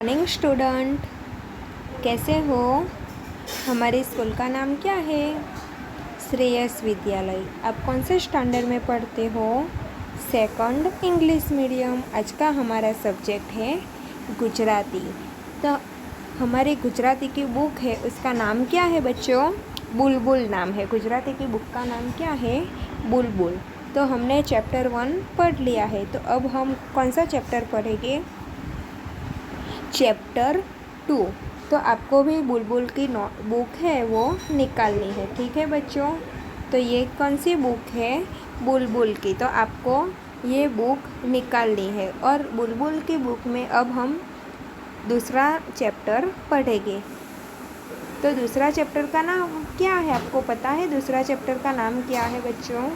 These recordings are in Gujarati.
मॉर्निंग स्टूडेंट, कैसे हो? हमारे स्कूल का नाम क्या है? श्रेयस विद्यालय। आप कौन से स्टैंडर्ड में पढ़ते हो? Second English medium. आज का हमारा सब्जेक्ट है गुजराती। तो हमारी गुजराती की बुक है, उसका नाम क्या है बच्चों? बुलबुल नाम है। गुजराती की बुक का नाम क्या है? बुलबुल। तो हमने चैप्टर 1 पढ़ लिया है। तो अब हम कौन सा चैप्टर पढ़ेंगे? चैप्टर 2। तो आपको भी बुलबुल की बुक है वो निकालनी है, ठीक है बच्चों? तो ये कौन सी बुक है? बुलबुल की। तो आपको ये बुक निकालनी है। और बुलबुल की बुक में अब हम दूसरा चैप्टर पढ़ेंगे। तो दूसरा चैप्टर का नाम क्या है, आपको पता है दूसरा चैप्टर का नाम क्या है बच्चों?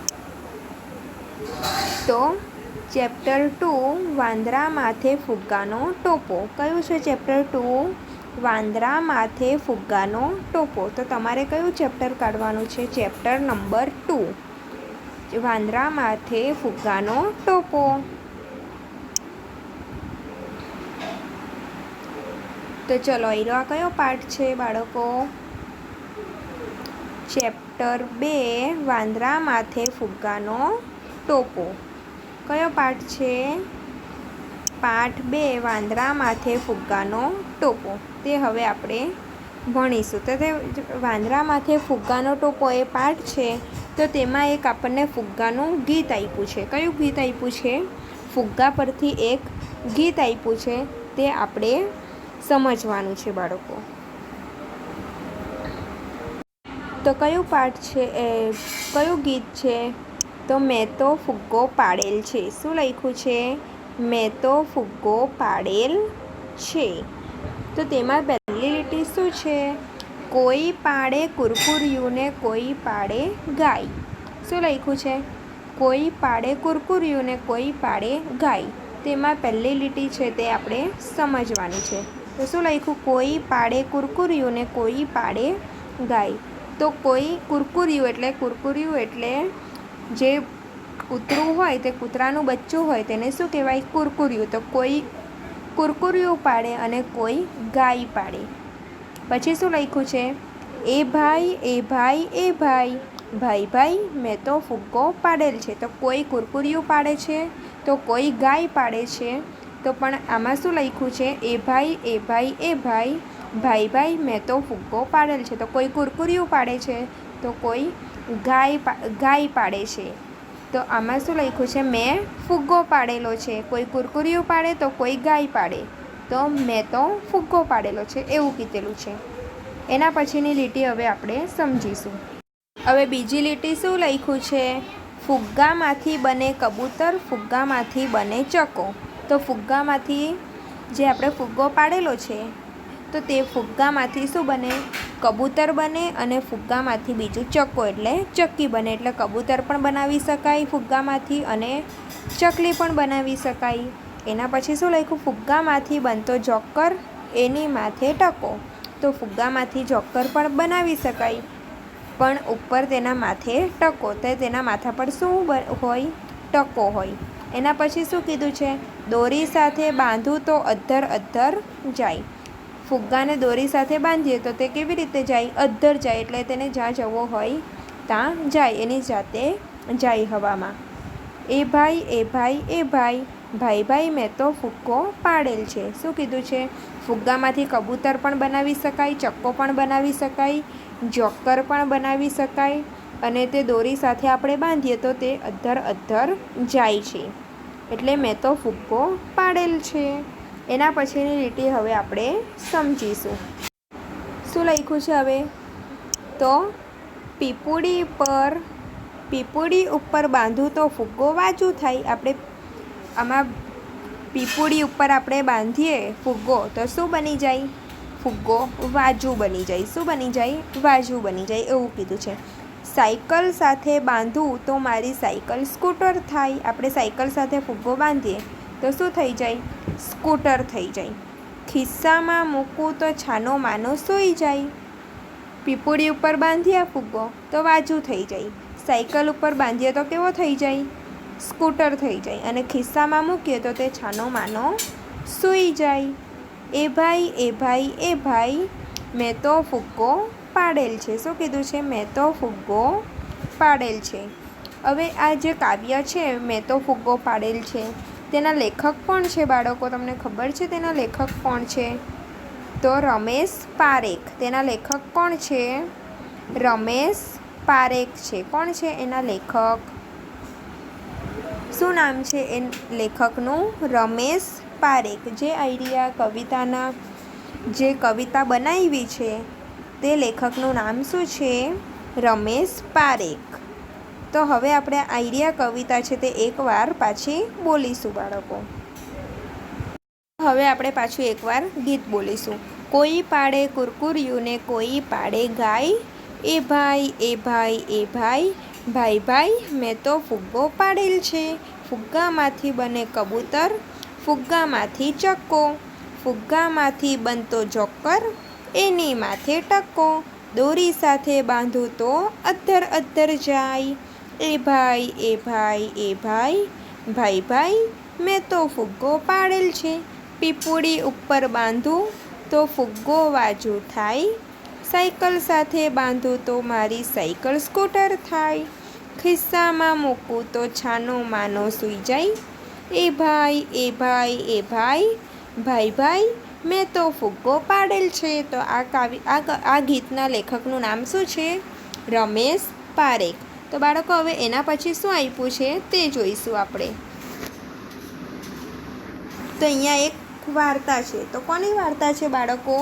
तो चैप्टर 2 वांदरा माथे फुग्गानो टोपो। कયું છે ચેપ્ટર 2? વાંદરા માથે ફુગ્ગાનો ટોપો। તો તમારે કયું ચેપ્ટર કાઢવાનું છે? ચેપ્ટર નંબર 2 વાંદરા માથે ફુગ્ગાનો ટોપો। તો ચલો એનો આ કયો પાર્ટ છે બાળકો? ચેપ્ટર 2 વાંદરા માથે ફુગ્ગાનો ટોપો। કયો પાઠ છે? પાઠ 2 વાંદરા માથે ફુગ્ગાનો ટોપો। તે હવે આપણે ભણીશું। તો તે વાંદરા માથે ફુગ્ગાનો ટોપો એ પાઠ છે। તો તેમાં એક આપણને ફુગ્ગાનું ગીત આપ્યું છે। કયું ગીત આપ્યું છે? ફુગ્ગા પરથી એક ગીત આપ્યું છે, તે આપણે સમજવાનું છે બાળકો। તો કયું પાઠ છે કયું ગીત છે? તો મેં તો ફુગ્ગો પાડેલ છે। શું લખ્યું છે? મેં તો ફુગ્ગો પાડેલ છે। તો તેમાં પહેલી લીટી શું છે? કોઈ પાડે કુરકુરિયું ને કોઈ પાડે ગાય। શું લખ્યું છે? કોઈ પાડે કુરકુરિયું ને કોઈ પાડે ગાય। તેમાં પહેલી લીટી છે તે આપણે સમજવાની છે। તો શું લખ્યું? કોઈ પાડે કુરકુરિયું ને કોઈ પાડે ગાય। તો કોઈ કુરકુરિયું એટલે જે કૂતરું હોય તે કૂતરાનું બચ્ચું હોય તેને શું કહેવાય? કુરકુરિયું। તો કોઈ કુરકુરિયું પાડે અને કોઈ ગાય પાડે। પછી શું લખ્યું છે? એ ભાઈ એ ભાઈ એ ભાઈ ભાઈ ભાઈ મેં તો ફુગ્ગો પાડેલ છે। તો કોઈ કુરકુરિયું પાડે છે તો કોઈ ગાય પાડે છે। તો પણ આમાં શું લખ્યું છે? એ ભાઈ એ ભાઈ એ ભાઈ ભાઈ ભાઈ મેં તો ફુગ્ગો પાડેલ છે। તો કોઈ કુરકુરિયું પાડે છે તો કોઈ ગાય પાડે છે। તો આમાં શું લખ્યું છે? મેં ફુગ્ગો પાડેલો છે। કોઈ કુરકુરિયું પાડે તો કોઈ ગાય પાડે। તો મેં તો ફુગ્ગો પાડેલો છે એવું કીધેલું છે। એના પછીની લીટી હવે આપણે સમજીશું। હવે બીજી લીટી શું લખ્યું છે? ફુગ્ગામાંથી બને કબૂતર, ફુગ્ગામાંથી બને ચકો। તો ફુગ્ગામાંથી જે આપણે ફુગ્ગો પાડેલો છે તો તે ફુગ્ગામાંથી શું બને? કબૂતર બને અને ફુગ્ગામાંથી બીજું ચક્કો એટલે ચક્કી બને। એટલે કબૂતર પણ બનાવી શકાય ફુગ્ગામાંથી અને ચકલી પણ બનાવી શકાય। એના પછી શું લખ્યું? ફુગ્ગામાંથી બનતો જોકર, એની માથે ટકો। તો ફુગ્ગામાંથી જોકર પણ બનાવી શકાય, પણ ઉપર તેના માથે ટકો। તો તેના માથા પર શું હોય? ટકો હોય। એના પછી શું કીધું છે? દોરી સાથે બાંધું તો અધ્ધર અધ્ધર જાય। ફુગ્ગાને દોરી સાથે બાંધીએ તો તે કેવી રીતે જાય? અધ્ધર જાય। એટલે તેને જ્યાં જવો હોય ત્યાં જાય, એની જાતે જાય હવામાં। એ ભાઈ એ ભાઈ એ ભાઈ ભાઈ ભાઈ મેં તો ફુગ્ગો પાડેલ છે। શું કીધું છે? ફુગ્ગામાંથી કબૂતર પણ બનાવી શકાય, ચક્કો પણ બનાવી શકાય, જોકર પણ બનાવી શકાય અને તે દોરી સાથે આપણે બાંધીએ તો તે અધ્ધર અધ્ધર જાય છે। એટલે મેં તો ફુગ્ગો પાડેલ છે। એના પછીની લીટી હવે આપણે સમજીશું। શું લખ્યું છે હવે? તો પીપુડી ઉપર બાંધું તો ફુગ્ગો વાજુ થાય। આપણે આમાં પીપુડી ઉપર આપણે બાંધીએ ફુગ્ગો તો શું બની જાય? ફુગ્ગો વાજુ બની જાય। શું બની જાય? વાજુ બની જાય એવું કીધું છે। સાયકલ સાથે બાંધું તો મારી સાયકલ સ્કૂટર થાય। આપણે સાયકલ સાથે ફુગ્ગો બાંધીએ તો શું થઈ જાય? સ્કૂટર થઈ જાય। ખિસ્સામાં મૂકું તો છાનો માનો સૂઈ જાય। પીપુડી ઉપર બાંધીએ ફુગ્ગો તો વાજુ થઈ જાય। સાયકલ ઉપર બાંધીએ તો કેવો થઈ જાય? સ્કૂટર થઈ જાય। અને ખિસ્સામાં મૂકીએ તો તે છાનો માનો સૂઈ જાય। એ ભાઈ એ ભાઈ મેં તો ફુગ્ગો પાડેલ છે. શું કીધું છે? મેં તો ફુગ્ગો પાડેલ છે. હવે આ જે કાવ્ય છે મેં તો ફુગ્ગો પાડેલ છે, તેના લેખક કોણ છે બાળકો? તમને ખબર છે તેના લેખક કોણ છે? તો રમેશ પારેખ. તેના લેખક કોણ છે? રમેશ પારેખ છે. કોણ છે એના લેખક? શું નામ છે એ લેખકનું? રમેશ પારેખ. જે આઈડિયા કવિતાના જે કવિતા બનાવી છે તે લેખકનું નામ શું છે? રમેશ પારેખ. તો હવે આપણે આઈડિયા કવિતા છે તે એકવાર પાછી બોલીશું બાળકો. હવે આપણે પાછું એકવાર ગીત બોલીશું. કોઈ પાડે કુરકુરિયું ને કોઈ પાડે ગાય, એ ભાઈ ભાઈ ભાઈ મેં તો ફુગ્ગો પાડેલ છે. ફુગ્ગામાંથી બને કબૂતર, ફુગ્ગામાંથી ચક્કો, ફુગ્ગામાંથી બનતો જોકર, એની માથે ટક્કો, દોરી સાથે બાંધું તો અદ્ધર જાય. એ ભાઈ ભાઈ મેં તો ફુગ્ગો પાડેલ છે. પીપુડી ઉપર બાંધું તો ફુગ્ગો વાજુ થાય, સાયકલ સાથે બાંધું તો મારી સાયકલ સ્કૂટર થાય, ખિસ્સામાં મૂકું તો છાનો માનો સૂઈ જાય. એ ભાઈ મેં તો ફુગ્ગો પાડેલ છે. તો આ ગીતના લેખકનું નામ શું છે? રમેશ પારેખ. તો બાળકો હવે એના પછી શું આપ્યું છે તે જોઈશું આપણે. તો અહીંયા એક વાર્તા છે. તો કોની વાર્તા છે બાળકો?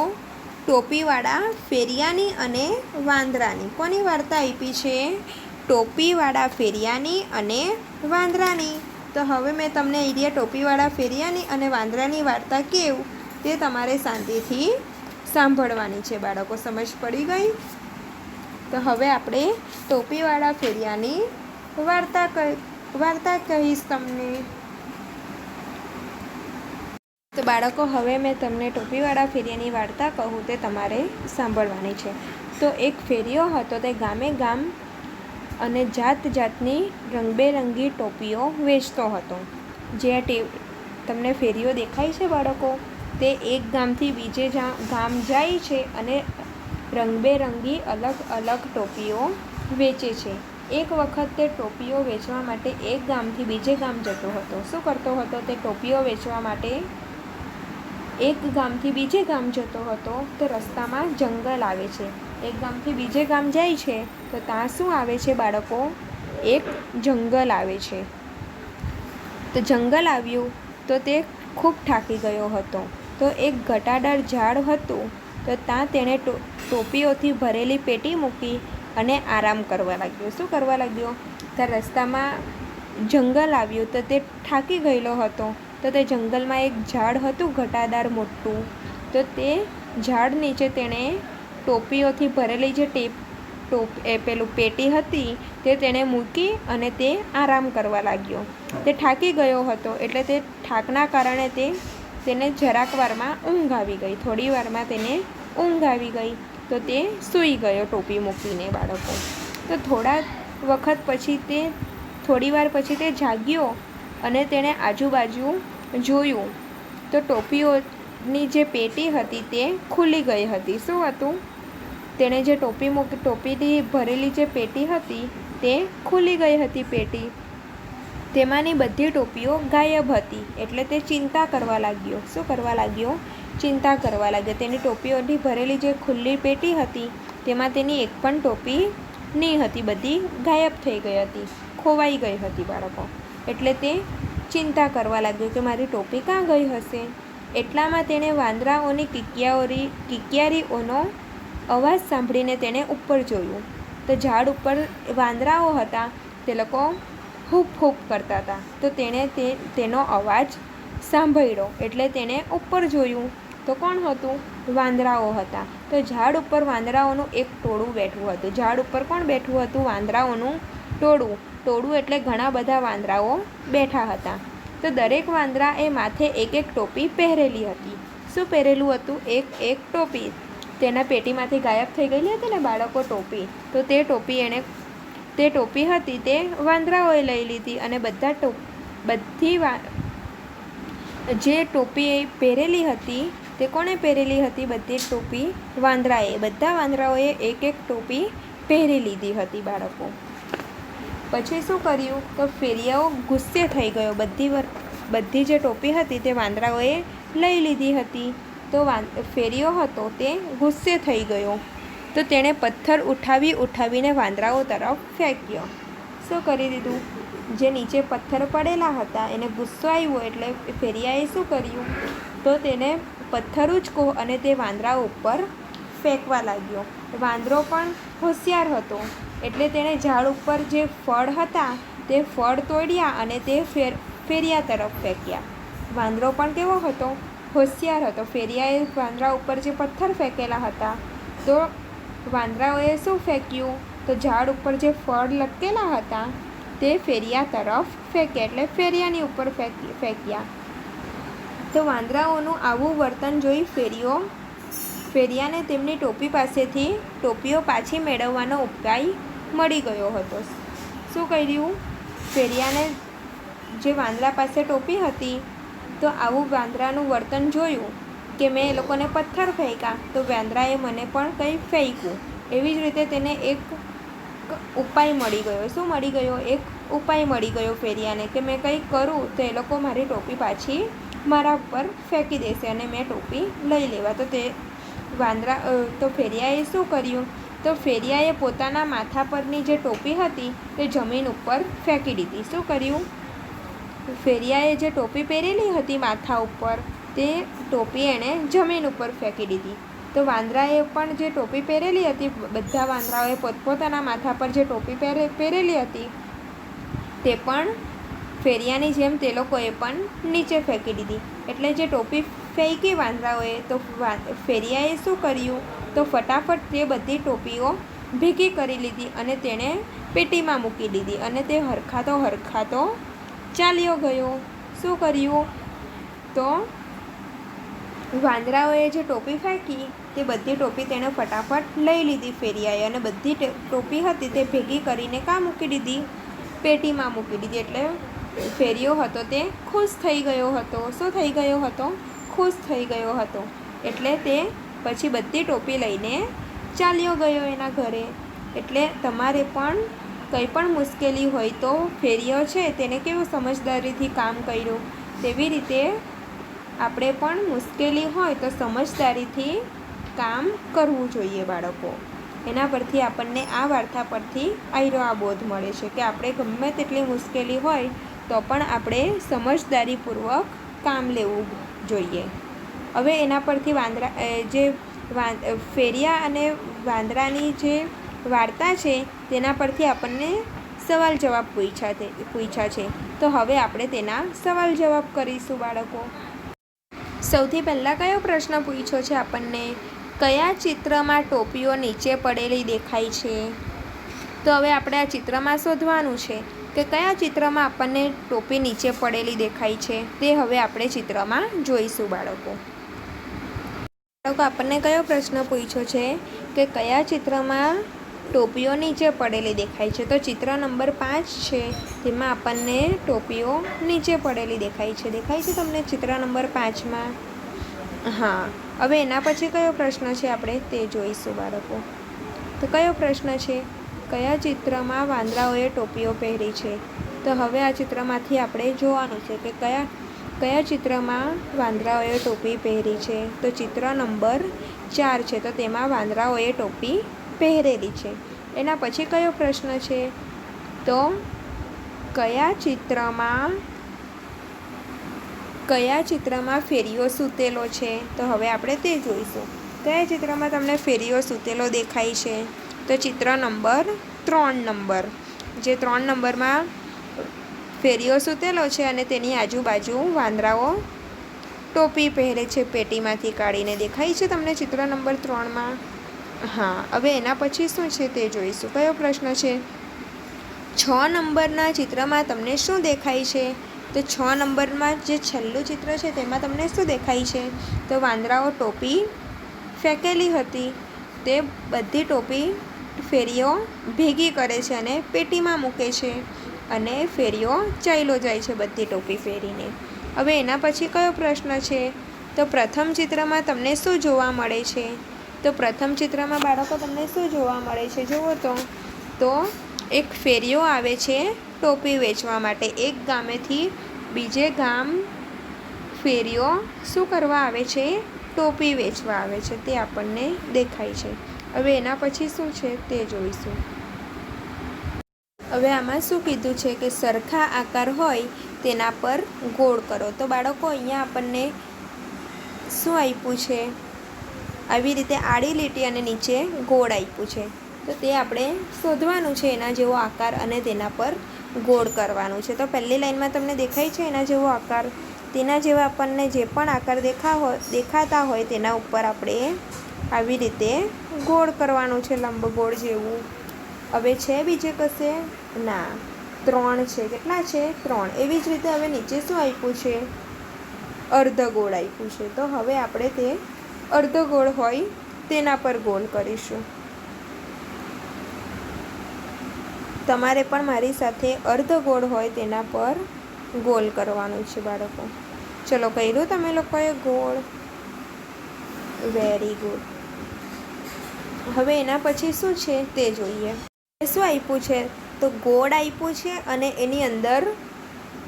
ટોપીવાળા ફેરિયાની અને વાંદરાની. કોની વાર્તા આપી છે? ટોપીવાળા ફેરિયાની અને વાંદરાની. તો હવે મેં તમને આઈડિયા ટોપીવાળા ફેરિયાની અને વાંદરાની વાર્તા કેવું તે તમારે શાંતિથી સાંભળવાની છે બાળકો. સમજ પડી ગઈ? તો હવે આપણે ટોપીવાળા ફેરિયાની વાર્તા કહીશ તમને. તો બાળકો હવે મેં તમને ટોપીવાળા ફેરિયાની વાર્તા કહું તે તમારે સાંભળવાની છે. તો એક ફેરિયો હતો, તે ગામે ગામ અને જાતની રંગબેરંગી ટોપીઓ વેચતો હતો. જે તમને ફેરિયો દેખાય છે બાળકો, તે એક ગામથી બીજે ગામ જાય છે અને રંગબેરંગી અલગ ટોપીઓ વેચે છે. એક વખત તે ટોપીઓ વેચવા માટે એક ગામથી બીજે ગામ જતો હતો. શું કરતો હતો? તે ટોપીઓ વેચવા માટે એક ગામથી બીજે ગામ જતો હતો. તો રસ્તામાં જંગલ આવે છે. એક ગામથી બીજે ગામ જાય છે તો ત્યાં શું આવે છે બાળકો? એક જંગલ આવે છે. તો જંગલ આવ્યું તો તે ખૂબ થાકી ગયો હતો. તો એક ઘટાદાર ઝાડ હતું, તો ત્યાં તેણે ટોપીઓથી ભરેલી પેટી મૂકી અને આરામ કરવા લાગ્યો. શું કરવા લાગ્યો? ત્યાં રસ્તામાં જંગલ આવ્યું તો તે થાકી ગયેલો હતો. તો તે જંગલમાં એક ઝાડ હતું ઘટાદાર મોટું. તો તે ઝાડ નીચે તેણે ટોપીઓથી ભરેલી જે પેલું પેટી હતી તે તેણે મૂકી અને તે આરામ કરવા લાગ્યો. તે થાકી ગયો હતો એટલે તે થાકના કારણે તેને જરાક વારમાં ઊંઘ આવી ગઈ. થોડી વારમાં તેને ઊંઘ આવી ગઈ તો તે સૂઈ ગયો ટોપી મૂકીને બાળકો. તો થોડી વાર પછી તે જાગ્યો અને તેણે આજુબાજુ જોયું તો ટોપીઓની જે પેટી હતી તે ખુલી ગઈ હતી. શું હતું? તેણે જે ટોપીથી ભરેલી જે પેટી હતી તે ખુલી ગઈ હતી પેટી. તેમાંની બધી ટોપીઓ ગાયબ હતી. એટલે તે ચિંતા કરવા લાગ્યો. શું કરવા લાગ્યો? ચિંતા કરવા લાગ્યો. તેની ટોપીઓથી ભરેલી જે ખુલ્લી પેટી હતી તેમાં તેની એક પણ ટોપી નહીં હતી. બધી ગાયબ થઈ ગઈ હતી, ખોવાઈ ગઈ હતી બાળકો. એટલે તે ચિંતા કરવા લાગ્યો કે મારી ટોપી ક્યાં ગઈ હશે. એટલામાં તેણે વાંદરાઓની કિકિયારીઓનો અવાજ સાંભળીને તેણે ઉપર જોયું. તો ઝાડ ઉપર વાંદરાઓ હતા, તે લોકો હૂપ કરતા હતા. તો તેણે તેનો અવાજ સાંભળ્યો એટલે તેણે ઉપર જોયું તો કોણ હતું? વાંદરાઓ હતા. તો ઝાડ ઉપર વાંદરાઓનું એક ટોળું બેઠું હતું. ઝાડ ઉપર કોણ બેઠું હતું? વાંદરાઓનું ટોળું એટલે ઘણા બધા વાંદરાઓ બેઠા હતા. તો દરેક વાંદરાએ માથે એક ટોપી પહેરેલી હતી. શું પહેરેલું હતું? એક ટોપી. તેના પેટીમાંથી ગાયબ થઈ ગયેલી હતી ને બાળકો ટોપી. તો તે ટોપી હતી તે વાંદરાઓએ લઈ લીધી અને બધી જે ટોપી પહેરેલી હતી તે કોણે પહેરેલી હતી બધી ટોપી? વાંદરાએ. બધા વાંદરાઓએ એક એક ટોપી પહેરી લીધી હતી બાળકો. પછી શું કર્યું? તો ફેરિયાઓ ગુસ્સે થઈ ગયો. બધી જે ટોપી હતી તે વાંદરાઓએ લઈ લીધી હતી. તો ફેરિયો હતો તે ગુસ્સે થઈ ગયો. તો તેણે પથ્થર ઉઠાવીને વાંદરાઓ તરફ ફેંક્યો. શું કરી દીધું? જે નીચે પથ્થર પડેલા હતા એને ગુસ્સો આવ્યો એટલે ફેરિયાએ શું કર્યું? તો તેને પથ્થર ઉચકો અને તે વાંદરાઓ ઉપર ફેંકવા લાગ્યો. વાંદરો પણ હોશિયાર હતો એટલે તેણે ઝાડ ઉપર જે ફળ હતા તે ફળ તોડ્યા અને તે ફેરિયા તરફ ફેંક્યા. વાંદરો પણ કેવો હતો? હોશિયાર હતો. ફેરિયાએ વાંદરા ઉપર જે પથ્થર ફેંકેલા હતા તો વાંદરાઓએ શું ફેંક્યું? તો ઝાડ ઉપર જે ફળ લટકેલા હતા તે ફેરિયા તરફ ફેંક્યા એટલે ફેરિયાની ઉપર ફેંક્યા. તો વાંદરાઓનું આવું વર્તન જોઈ ફેરિયાને તેમની ટોપી પાસેથી ટોપીઓ પાછી મેળવવાનો ઉપાય મળી ગયો હતો. શું કર્યું? ફેરિયાને જે વાંદરા પાસે ટોપી હતી તો આવું વાંદરાનું વર્તન જોયું કે મેં એ લોકોને પથ્થર ફેંક્યા તો વાંદરાએ મને પણ કંઈ ફેંક્યું. એવી જ રીતે તેને એક ઉપાય મળી ગયો. શું મળી ગયો? એક ઉપાય મળી ગયો ફેરિયાને કે મેં કંઈક કરું તો એ લોકો મારી ટોપી પાછી મારા ઉપર ફેંકી દેશે અને મેં ટોપી લઈ લેવા. તો ફેરિયાએ શું કર્યું? તો ફેરિયાએ પોતાના માથા પરની જે ટોપી હતી તે જમીન ઉપર ફેંકી દીધી. શું કર્યું? ફેરિયાએ જે ટોપી પહેરેલી હતી માથા ઉપર તે ટોપી એણે જમીન ઉપર ફેંકી દીધી. તો વાંદરાએ પણ જે ટોપી પહેરેલી હતી, બધા વાંદરાઓએ પોતપોતાના માથા પર જે ટોપી પહેરેલી હતી તે પણ ફેરિયાની જેમ તે લોકોએ પણ નીચે ફેંકી દીધી. એટલે જે ટોપી ફેંકી વાંદરાઓએ તો ફેરિયાએ શું કર્યું? તો ફટાફટ તે બધી ટોપીઓ ભેગી કરી લીધી અને તેણે પેટીમાં મૂકી દીધી અને તે હરખાતો ચાલ્યો ગયો. શું કર્યું? તો વાંદરાઓએ જે ટોપી ફેંકી તે બધી ટોપી તેણે ફટાફટ લઈ લીધી ફેરિયાએ અને બધી ટોપી હતી તે ભેગી કરીને કાં મૂકી દીધી? પેટીમાં મૂકી દીધી. એટલે ફેરિયો હતો તે ખુશ થઈ ગયો હતો. શું થઈ ગયો હતો? ખુશ થઈ ગયો હતો. એટલે તે પછી બધી ટોપી લઈને ચાલ્યો ગયો એના ઘરે. એટલે તમારે પણ કંઈ પણ મુશ્કેલી હોય તો ફેરિયો છે તેને કેવું સમજદારીથી કામ કર્યું તેવી રીતે આપણે પણ મુશ્કેલી હોય તો સમજદારીથી કામ કરવું જોઈએ બાળકો. એના પરથી આપણને આ વાર્તા પરથી આ બોધ મળે છે કે આપણે ગમે તેટલી મુશ્કેલી હોય તો પણ આપણે સમજદારીપૂર્વક કામ લેવું જોઈએ. હવે એના પરથી ફેરિયા અને વાંદરાની જે વાર્તા છે તેના પરથી આપણને સવાલ જવાબ પૂછ્યા છે. તો હવે આપણે તેના સવાલ જવાબ કરીશું બાળકો. સૌથી પહેલાં કયો પ્રશ્ન પૂછ્યો છે આપણને? કયા ચિત્રમાં ટોપીઓ નીચે પડેલી દેખાય છે? તો હવે આપણે આ ચિત્રમાં શોધવાનું છે કે કયા ચિત્રમાં આપણને ટોપી નીચે પડેલી દેખાય છે તે હવે આપણે ચિત્રમાં જોઈશું બાળકો. આપણને કયો પ્રશ્ન પૂછ્યો છે કે કયા ચિત્રમાં ટોપીઓ નીચે પડેલી દેખાય છે? તો ચિત્ર નંબર 5 છે તેમાં આપણને ટોપીઓ નીચે પડેલી દેખાય છે. દેખાય છે તમને ચિત્ર નંબર 5માં? હા. હવે એના પછી કયો પ્રશ્ન છે આપણે તે જોઈશું બાળકો. તો કયો પ્રશ્ન છે? કયા ચિત્રમાં વાંદરાઓએ ટોપીઓ પહેરી છે? તો હવે આ ચિત્રમાંથી આપણે જોવાનું છે કે કયા ચિત્રમાં વાંદરાઓએ ટોપી પહેરી છે. તો ચિત્ર નંબર 4 છે તો તેમાં વાંદરાઓએ ટોપી પહેરેલી છે. એના પછી કયો પ્રશ્ન છે? તો કયા ચિત્રમાં ફેરિયો સૂતેલો છે? તો હવે આપણે તે જોઈશું. કયા ચિત્રમાં તમને ફેરિયો સૂતેલો દેખાય છે? તો ચિત્ર નંબર 3 જે 3 નંબરમાં ફેરિયો સૂતેલો છે અને તેની આજુબાજુ વાંદરાઓ ટોપી પહેરે છે પેટીમાંથી કાઢીને. દેખાય છે તમને ચિત્ર નંબર 3માં? હા. હવે એના પછી શું છે તે જોઈશું. કયો પ્રશ્ન છે? 6 નંબરના ચિત્રમાં તમને શું દેખાય છે? તો 6 નંબરમાં જે છેલ્લું ચિત્ર છે તેમાં તમને શું દેખાય છે? તો વાંદરાઓ ટોપી ફેંકેલી હતી તે બધી ટોપી ફેરિયો ભેગી કરે છે અને પેટીમાં મૂકે છે અને ફેરિયો ચાલ્યો જાય છે બધી ટોપી ફેરીને. હવે એના પછી કયો પ્રશ્ન છે? તો પ્રથમ ચિત્રમાં તમને શું જોવા મળે છે? તો પ્રથમ ચિત્રમાં બાળકો તમને શું જોવા મળે છે? જુઓ તો એક ફેરીઓ આવે છે ટોપી વેચવા માટે. એક ગામેથી બીજે ગામ ફેરીઓ શું કરવા આવે છે? ટોપી વેચવા આવે છે. તે આપણને દેખાય છે. હવે એના પછી શું છે તે જોઈશું. હવે આમાં શું કીધું છે કે સરખા આકાર હોય તેના પર ગોળ કરો. તો બાળકો અહીંયા આપણને શું આપ્યું છે? આવી રીતે આડી લીટી અને નીચે ગોળ આપ્યું છે. તો તે આપણે શોધવાનું છે એના જેવો આકાર અને તેના પર ગોળ કરવાનું છે. તો પહેલી લાઈનમાં તમને દેખાય છે એના જેવો આકાર. તેના જેવા આપણને જે પણ આકાર દેખાતા હોય તેના ઉપર આપણે આવી રીતે ગોળ કરવાનું છે, લંબગોળ જેવું. હવે છે બીજે કશે? ના, 3 છે. કેટલા છે? 3. એવી જ રીતે હવે નીચે શું આપ્યું છે? અર્ધગોળ આપ્યું છે. તો હવે આપણે તે અર્ધગોળ હોય તેના પર ગોળ કરીશું. તમારે પણ મારી સાથે અર્ધગોળ હોય તેના પર ગોળ કરવાનું છે બાળકો. ચલો, કર્યું તમે લોકોએ ગોળ? Very good. હવે એના પછી શું છે તે જોઈએ. શું આપ્યું છે? તો ગોળ આપ્યું છે અને એની અંદર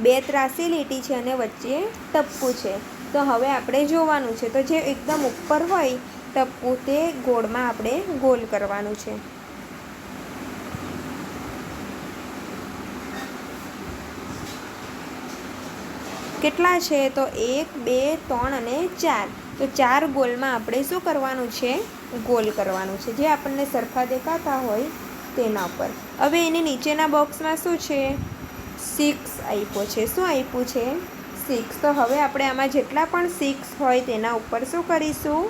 2 ત્રાસી લીટી છે અને વચ્ચે ટપકું છે. તો હવે આપણે જોવાનું છે. તો જે એકદમ ઉપર હોય ટપકું તે ગોળમાં આપણે ગોળ કરવાનું છે. કેટલા છે? તો 1, 2, 3 અને 4. તો 4 ગોળમાં આપણે શું કરવાનું છે? ગોળ કરવાનું છે, જે આપણને સરખા દેખાતા હોય તેના પર. હવે એની નીચેના બોક્સમાં શું છે? 6 આપ્યો છે. શું આપ્યું છે? 6. તો હવે આપણે આમાં જેટલા પણ 6 હોય તેના ઉપર શું કરીશું?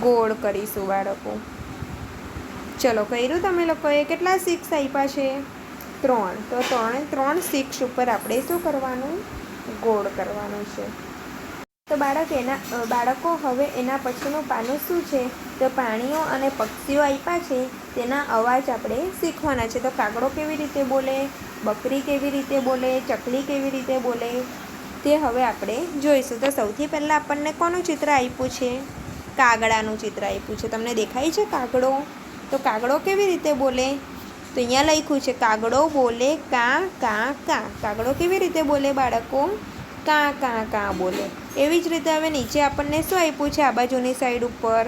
ગોળ કરીશું બાળકો. ચલો, કર્યું તમે લોકોએ? કેટલા 6 આપ્યા છે? 3. તો 3 6 ઉપર આપણે શું કરવાનું? ગોળ કરવાનું છે. તો બાળકો હવે એના પછીનું પાનું શું છે? તો પ્રાણીઓ અને પક્ષીઓ આપ્યા છે તેના અવાજ આપણે શીખવાના છે. તો કાગડો કેવી રીતે બોલે, બકરી કેવી રીતે બોલે, ચકલી કેવી રીતે બોલે તે હવે આપણે જોઈશું. તો સૌથી પહેલાં આપણને કોનું ચિત્ર આપ્યું છે? કાગડાનું ચિત્ર આપ્યું છે. તમને દેખાય છે કાગડો? તો કાગડો કેવી રીતે બોલે? તો અહીંયા લખ્યું છે કાગડો બોલે કાં કાં કાં. કાગડો કેવી રીતે બોલે બાળકો? કાં કાં કાં બોલે. એવી જ રીતે હવે નીચે આપણને શું આપ્યું છે? આ બાજુની સાઈડ ઉપર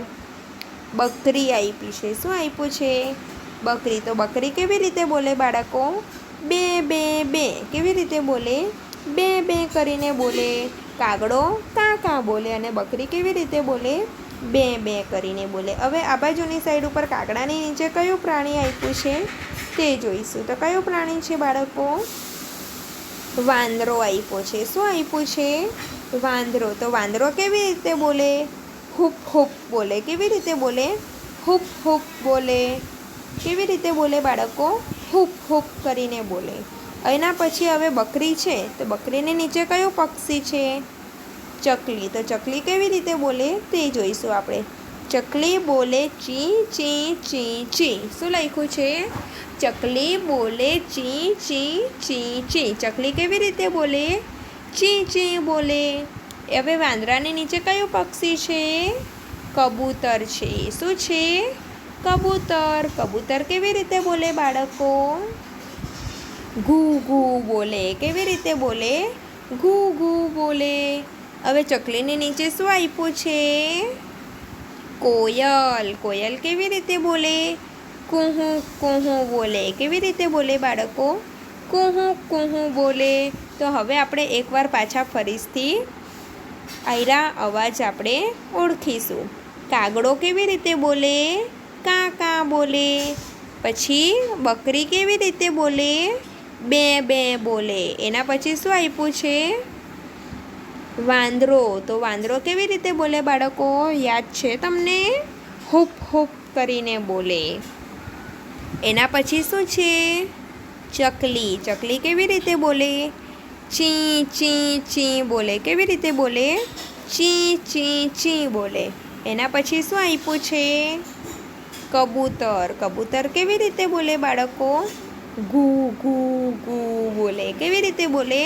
બકરી આપી છે. શું આપ્યું છે? બકરી. તો બકરી કેવી રીતે બોલે બાળકો? બે બે બે. કેવી રીતે બોલે? બે બે કરીને બોલે. કાગડો કાં કાં બોલે અને બકરી કેવી રીતે બોલે? બે બે કરીને બોલે. હવે આ બાજુની સાઈડ ઉપર કાગડાની નીચે કયું પ્રાણી આપ્યું છે તે જોઈશું. તો કયું પ્રાણી છે બાળકો? વાંદરો આપ્યો છે. શું આપ્યું છે? વાંદરો. તો વાંદરો કેવી રીતે બોલે? હૂપ હૂપ બોલે. કેવી રીતે બોલે? હૂપ હૂપ બોલે. કેવી રીતે બોલે બાળકો? હૂપ હૂપ કરીને બોલે. એના પછી હવે બકરી છે. તો બકરીની નીચે કયું પક્ષી છે? ચકલી. તો ચકલી કેવી રીતે બોલે તે જોઈશું આપણે. ચકલી બોલે ચી ચી ચી ચી. શું લખ્યું છે? ચકલી બોલે ચી ચી ચી ચી. ચકલી કેવી રીતે બોલે? ચી ચી બોલે. હવે વાંદરાની નીચે કયું પક્ષી છે? કબૂતર છે. શું છે? કબૂતર. કબૂતર કેવી રીતે બોલે બાળકો? ઘૂ ઘૂ બોલે. કેવી રીતે બોલે? ઘૂ ઘૂ બોલે. હવે ચકલીની નીચે શું આપ્યું છે? કોયલ. કોયલ કેવી રીતે બોલે? કુહુ કુહુ બોલે. કેવી રીતે બોલે બાળકો? કુહુ કુહુ બોલે. તો હવે આપણે એકવાર પાછા ફરીથી આયરા અવાજ આપણે ઓળખીશું. કાગડો કેવી રીતે બોલે? કાં કાં બોલે. પછી બકરી કેવી રીતે બોલે? બે બે બોલે. એના પછી શું આપ્યું છે? વાંદરો. તો વાંદરો કેવી રીતે બોલે બાળકો? યાદ છે તમને? હૂપ હૂપ કરીને બોલે. એના પછી શું છે? ચકલી. ચકલી કેવી રીતે બોલે? ચી ચી ચી બોલે. કેવી રીતે બોલે? ચી ચી ચી બોલે. એના પછી શું આપ્યું છે? કબૂતર. કબૂતર કેવી રીતે બોલે બાળકો? ઘૂ ઘૂ ઘૂ બોલે. કેવી રીતે બોલે?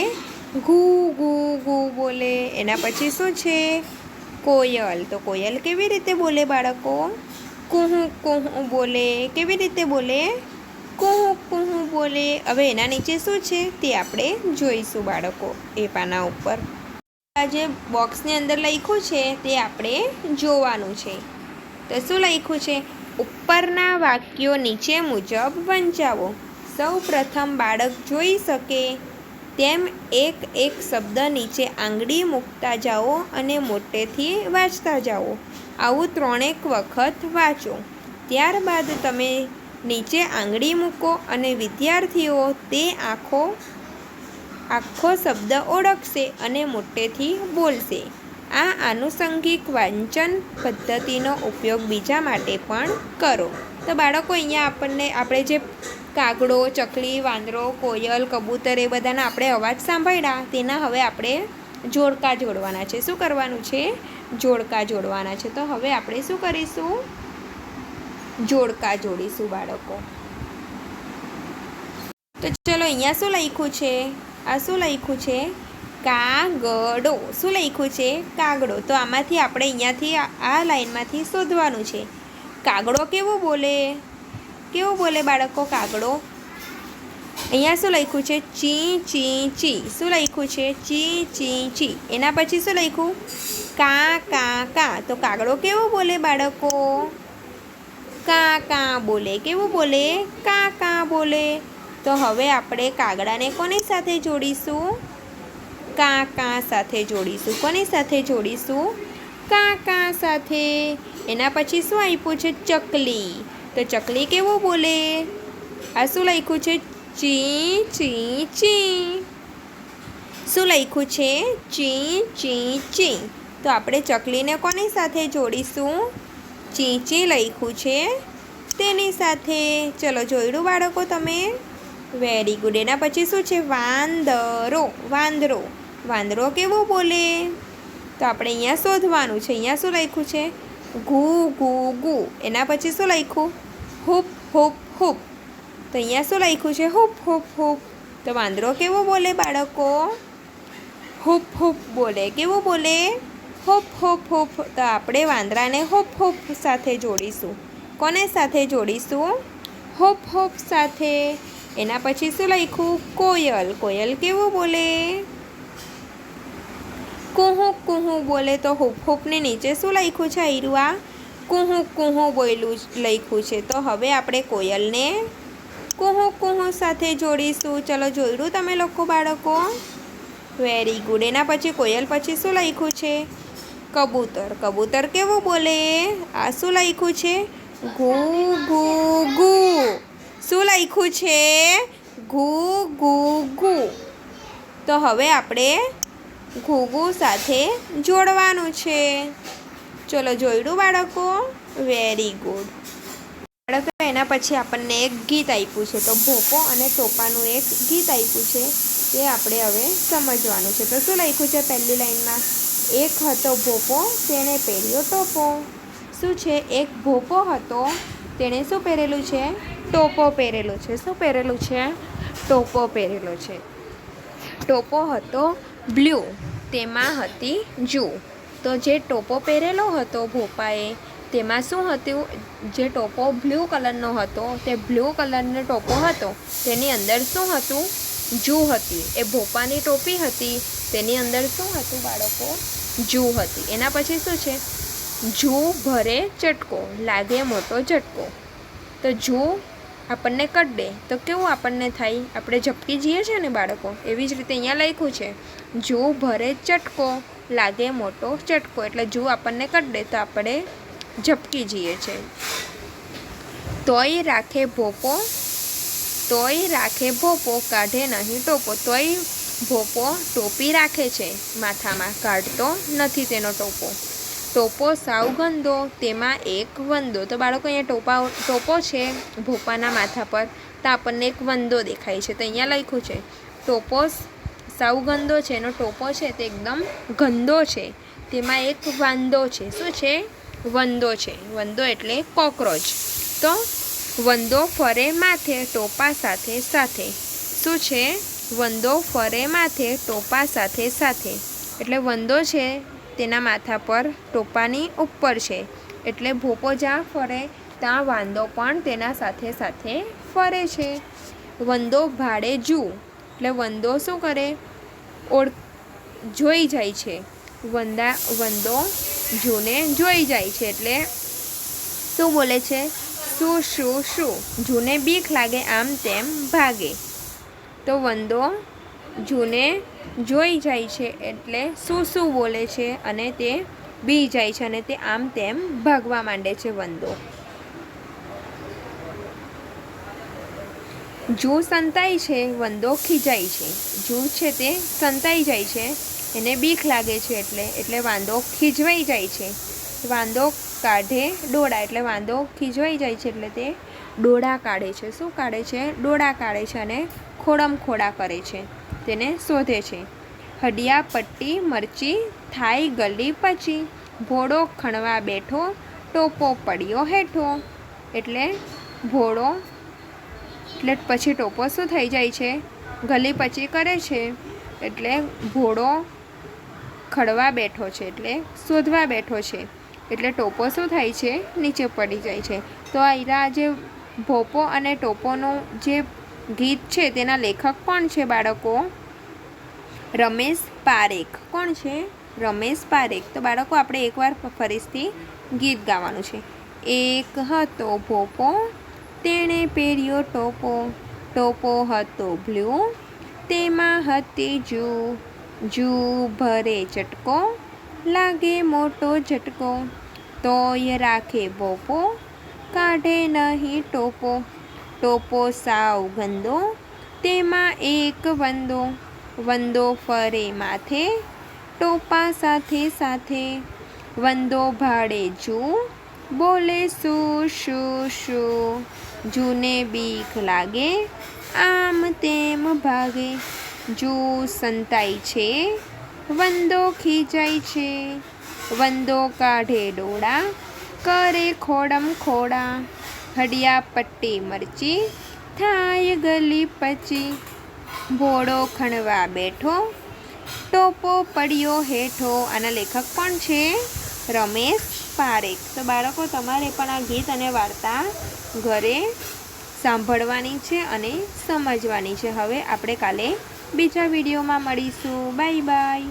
ઘૂ ઘૂ ઘૂ બોલે. એના પછી શું છે? કોયલ. તો કોયલ કેવી રીતે બોલે બાળકો? કુહુ કુહુ બોલે. કેવી રીતે બોલે? કુહુ કુહુ બોલે. હવે એના નીચે શું છે તે આપણે જોઈશું બાળકો એ પાના ઉપર. આ જે બોક્સની અંદર લખ્યું છે તે આપણે જોવાનું છે. તો શું લખ્યું છે? ઉપરના વાક્યો નીચે મુજબ વંચાવો. સૌ પ્રથમ બાળક જોઈ શકે તેમ એક એક શબ્દ નીચે આંગળી મૂકતા જાઓ અને મોટેથી વાંચતા જાઓ. આવું 3 વખત વાંચો. ત્યારબાદ તમે નીચે આંગળી મૂકો અને વિદ્યાર્થીઓ તે આખો શબ્દ ઓળખશે અને મોટેથી બોલશે. આ આનુષંગિક વાંચન પદ્ધતિનો ઉપયોગ બીજા માટે પણ કરો. તો બાળકો અહીંયા આપણે જે કાગડો, ચકલી, વાંદરો, કોયલ, કબૂતર એ બધાના આપણે અવાજ સાંભળ્યા તેના હવે આપણે જોડકા જોડવાના છે. શું કરવાનું છે? જોડકા જોડવાના છે. તો હવે આપણે શું કરીશું? જોડકા જોડીશું બાળકો. તો ચલો અહીંયા શું લખ્યું છે? આ શું લખ્યું છે? કાગડો. શું લખ્યું છે? કાગડો. તો આમાંથી આપણે અહીંયાથી આ લાઈનમાંથી શોધવાનું છે. કાગડો કેવું બોલે? કેવું બોલે બાળકો કાગડો? અહીંયા શું લખ્યું છે? ચી ચી ચી. શું લખ્યું છે? ચી ચી ચી. એના પછી શું લખ્યું? કા કા કા. તો કાગડો કેવું બોલે બાળકો? કા કા બોલે. કેવું બોલે? કા કા બોલે. તો હવે આપણે કાગડાને કોની સાથે જોડીશું? કા કા સાથે જોડીશું. કોની સાથે જોડીશું? કા કા સાથે. એના પછી શું આપ્યું છે? ચકલી. તો ચકલી કેવું બોલે? આ શું લખ્યું છે? ચી ચી ચી. શું લખ્યું છે? ચી ચી ચી. તો આપણે ચકલીને કોની સાથે જોડીશું? ચી ચી લખ્યું છે તેની સાથે. ચલો જોડ્યું બાળકો તમે? Very good. એના પછી શું છે? વાંદરો. વાંદરો. વાંદરો કેવું બોલે? તો આપણે અહીંયા શોધવાનું છે. અહીંયા શું લખ્યું છે? ઘૂ ઘૂ ઘૂ. એના પછી શું લખ્યું? Hoop hoop hoop. તો અહીંયા શું લખ્યું છે? Hoop hoop hoop. તો વાંદરો કેવો બોલે બાળકો? હૂપ હૂપ બોલે. કેવું બોલે? Hoop hoop hoop. તો આપણે વાંદરાને હૂપ હૂપ સાથે જોડીશું. કોને સાથે જોડીશું? હૂપ હૂપ સાથે. એના પછી શું લખ્યું? કોયલ. કોયલ કેવું બોલે? કુહુ કુહુ બોલે. તો હૂપ હૂપની નીચે શું લખ્યું છે? આયરુઆ કુહુ કુહુ બોલ્યું લખ્યું છે. તો હવે આપણે કોયલને કુહુ કુહુ સાથે જોડીશું. ચલો જોડ્યું તમે લોકો બાળકો? Very good. એના પછી કોયલ પછી શું લખ્યું છે? કબૂતર. કબૂતર કેવું બોલે? આ શું લખ્યું છે? ઘૂ ઘૂ ઘૂ. શું લખ્યું છે? ઘૂ ઘૂ ઘૂ. તો હવે આપણે ઘૂઘુ સાથે જોડવાનું છે. ચલો જોડ્યું બાળકો? Very good. બાળકો એના પછી આપણને એક ગીત આપ્યું છે. તો ભોપો અને ટોપાનું એક ગીત આપ્યું છે તે આપણે હવે સમજવાનું છે. તો શું લખ્યું છે પહેલી લાઈનમાં? એક હતો ભોપો તેણે પહેર્યો ટોપો. શું છે? એક ભોપો હતો તેણે શું પહેરેલું છે? ટોપો પહેરેલો છે. શું પહેરેલું છે? ટોપો પહેરેલો છે. ટોપો હતો બ્લુ, તેમાં હતી જૂ. તો જે ટોપો પહેરેલો હતો ભોપાએ તેમાં શું હતું? જે ટોપો બ્લુ કલરનો હતો તે બ્લુ કલરનો ટોપો હતો તેની અંદર શું હતું? જૂ હતી. એ ભોપાની ટોપી હતી તેની અંદર શું હતું બાળકો? જૂ હતી. એના પછી શું છે? જૂ ભરે ચટકો, લાગે મોટો ઝટકો. તો જૂ આપણને કડે તો કેવું આપણને થાય? આપણે ઝપકી જઈએ છીએ ને બાળકો? એવી જ રીતે અહીંયા લખ્યું છે જૂ ભરે ચટકો, લાગે મોટો ચટકો. એટલે જૂ આપણને કડે તો આપણે ઝપકી જઈએ છીએ. તોય રાખે ભોપો, તોય રાખે ભોપો, કાઢે નહીં ટોપો. તોય ભોપો ટોપી રાખે છે માથામાં, કાઢતો નથી તેનો ટોપો. ટોપો સાવ ગંદો, તેમાં એક વંદો. તો બાળકો અહીંયા ટોપો છે ભોપાના માથા પર તો આપણને એક વંદો દેખાય છે. તો અહીંયા લખ્યું છે ટોપો સાવ ગંદો છે, એનો ટોપો છે તે એકદમ ગંદો છે, તેમાં એક વાંદો છે. શું છે? વંદો છે. વંદો એટલે કોકરોચ. તો વંદો ફરે માથે ટોપા સાથે સાથે. શું છે? વંદો ફરે માથે ટોપા સાથે સાથે. એટલે વંદો છે તેના માથા પર ટોપાની ઉપર છે, એટલે ભોપો જ્યાં ફરે ત્યાં વાંદો પણ તેના સાથે સાથે ફરે છે. વંદો ભાડે જુ. એટલે વંદો શું કરે? જોઈ જાય છે. વંદો જૂને જોઈ જાય છે, એટલે શું બોલે છે? શું શું શું. જૂને બીક લાગે આમ તેમ ભાગે. તો વંદો જૂને જોઈ જાય છે એટલે શું શું બોલે છે અને તે બી જાય છે અને તે આમ તેમ ભાગવા માંડે છે વંદો. જૂ સંતાય છે, વંદો ખીજાય છે. જૂ છે તે સંતાઈ જાય છે, એને બીક લાગે છે એટલે વાંદો ખીજવાઈ જાય છે. વાંદો કાઢે ડોળા. એટલે વાંદો ખીજવાઈ જાય છે એટલે તે ડોળા કાઢે છે. શું કાઢે છે? ડોળા કાઢે છે અને ખોડમ ખોડા કરે છે, તેને શોધે છે. હડિયા પટ્ટી મરચી થાય ગલી પચી. ભોળો ખણવા બેઠો ટોપો પડ્યો હેઠો. એટલે ભોળો એટલે પછી ટોપો શું થઈ જાય છે? ગલી પચી કરે છે. એટલે ભોળો ખડવા બેઠો છે એટલે શોધવા બેઠો છે, એટલે ટોપો શું થાય છે? નીચે પડી જાય છે. તો આ જે ભોપો અને ટોપોનું જે ગીત છે તેના લેખક કોણ છે બાળકો? રમેશ પારેખ. કોણ છે? રમેશ પારેખ. તો બાળકો આપણે એકવાર ફરીથી ગીત ગાવાનું છે. એક હતો ભોપો, તેણે પહેર્યો ટોપો. ટોપો હતો બ્લુ, તેમાં હતી જૂ. જૂ ભરે ચટકો, લાગે મોટો ઝટકો. તોય રાખે ભોપો, કાઢે નહીં ટોપો. ટોપો સાવ ગંદો, તેમાં એક વંદો. વંદો ફરે માથે ટોપા સાથે સાથે. વંદો ભાડે જૂ, બોલે શું શું શું. જૂને બીક લાગે આમ તેમ ભાગે. જૂ સંતાય છે, વંદો ખીજાય છે. વંદો કાઢે ડોળા, કરે ખોડમ ખોડા. હડિયા પટ્ટી મરચી થાય ગલી પચી. ભોળો ખણવા બેઠો ટોપો પડ્યો હેઠો. આના લેખક કોણ છે? રમેશ પારેખ. તો બાળકો તમારે પણ આ ગીત અને વાર્તા ઘરે સાંભળવાની છે અને સમજવાની છે. હવે આપણે કાલે બીજા વિડીયોમાં મળીશું. Bye bye.